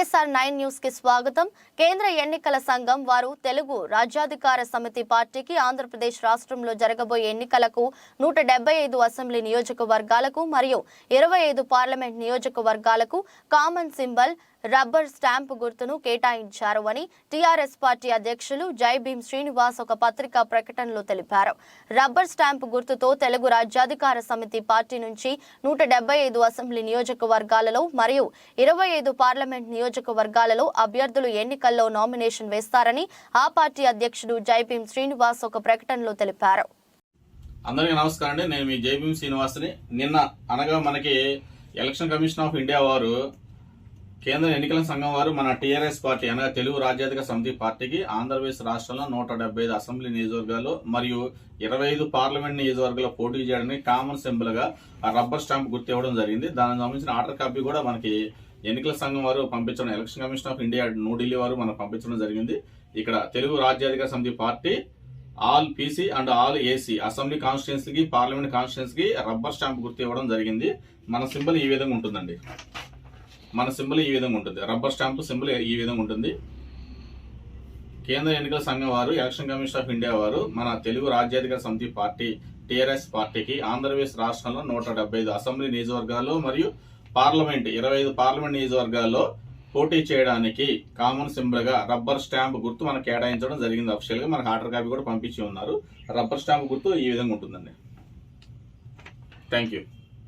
TSR9 news కి స్వాగతం. కేంద్ర ఎన్నికల సంఘం వారు తెలుగు రాజ్యాధికార సమితి పార్టీకి ఆంధ్రప్రదేశ్ రాష్ట్రంలో జరగబోయే ఎన్నికలకు 175 అసెంబ్లీ నియోజకవర్గాలకు మరియు 25 పార్లమెంట్ నియోజకవర్గాలకు కామన్ సింబల్ రబ్బర్ స్టాంప్ గుర్తును కేటాయించారు అని టీఆర్ఎస్ పార్టీ అధ్యక్షులు జై భీమ్ శ్రీనివాస్ ఒక పత్రికా ప్రకటనలో తెలిపారు. రబ్బర్ స్టాంప్ గుర్తుతో తెలుగు రాజ్యాధికార సమితి పార్టీ నుంచి 175 అసెంబ్లీ నియోజకవర్గాలలో మరియు 25 పార్లమెంట్ నియోజకవర్గాలలో అభ్యర్థులు ఎన్నికల్లో నామినేషన్ వేస్తారని ఆ పార్టీ అధ్యక్షుడు జై భీమ్ శ్రీనివాస్ ఒక ప్రకటనలో తెలిపారు. అందరికీ నమస్కారం అండి. నేను మీ జై భీమ్ శ్రీనివాస్ని. నిన్న అనగా మనకి ఎలక్షన్ కమిషన్ ఆఫ్ ఇండియా వారు కేంద్ర ఎన్నికల సంఘం వారు మన టీఆర్ఎస్ పార్టీ అనగా తెలుగు రాజ్యాధికార సమితి పార్టీకి ఆంధ్రప్రదేశ్ రాష్ట్రంలో 175 అసెంబ్లీ నియోజకవర్గాలు మరియు 25 పార్లమెంట్ నియోజకవర్గాల్లో పోటీ చేయడానికి కామన్ సింబల్ గా రబ్బర్ స్టాంప్ గుర్తు ఇవ్వడం జరిగింది. దానికి సంబంధించిన ఆర్డర్ కాపీ కూడా మనకి ఎన్నికల సంఘం వారు పంపించడం, election commission of India New Delhi వారు మనకు పంపించడం జరిగింది. ఇక్కడ తెలుగు రాజ్యాధికార సమితి party all PC and all AC assembly కాన్స్టిట్యున్సీకి పార్లమెంట్ కాన్స్టిట్యున్సీకి రబ్బర్ స్టాంప్ గుర్తు ఇవ్వడం జరిగింది. మన సింబల్ ఈ విధంగా ఉంటుందండి. మన సింబల్ ఈ విధంగా ఉంటుంది. రబ్బర్ స్టాంప్ సింబల్ ఈ విధంగా ఉంటుంది. కేంద్ర ఎన్నికల సంఘం వారు, ఎలక్షన్ కమిషన్ ఆఫ్ ఇండియా వారు మన తెలుగు రాజ్యాధికార సమితి పార్టీ టీఆర్ఎస్ పార్టీకి ఆంధ్రప్రదేశ్ రాష్ట్రంలో 175 అసెంబ్లీ నియోజకవర్గాల్లో మరియు 25 పార్లమెంట్ నియోజకవర్గాల్లో పోటీ చేయడానికి కామన్ సింబల్ గా రబ్బర్ స్టాంప్ గుర్తు మనకు కేటాయించడం జరిగింది. అఫీషియల్ గా మనకు ఆర్డర్ కాపీ కూడా పంపించి ఉన్నారు. రబ్బర్ స్టాంప్ గుర్తు ఈ విధంగా ఉంటుందండి. Thank you.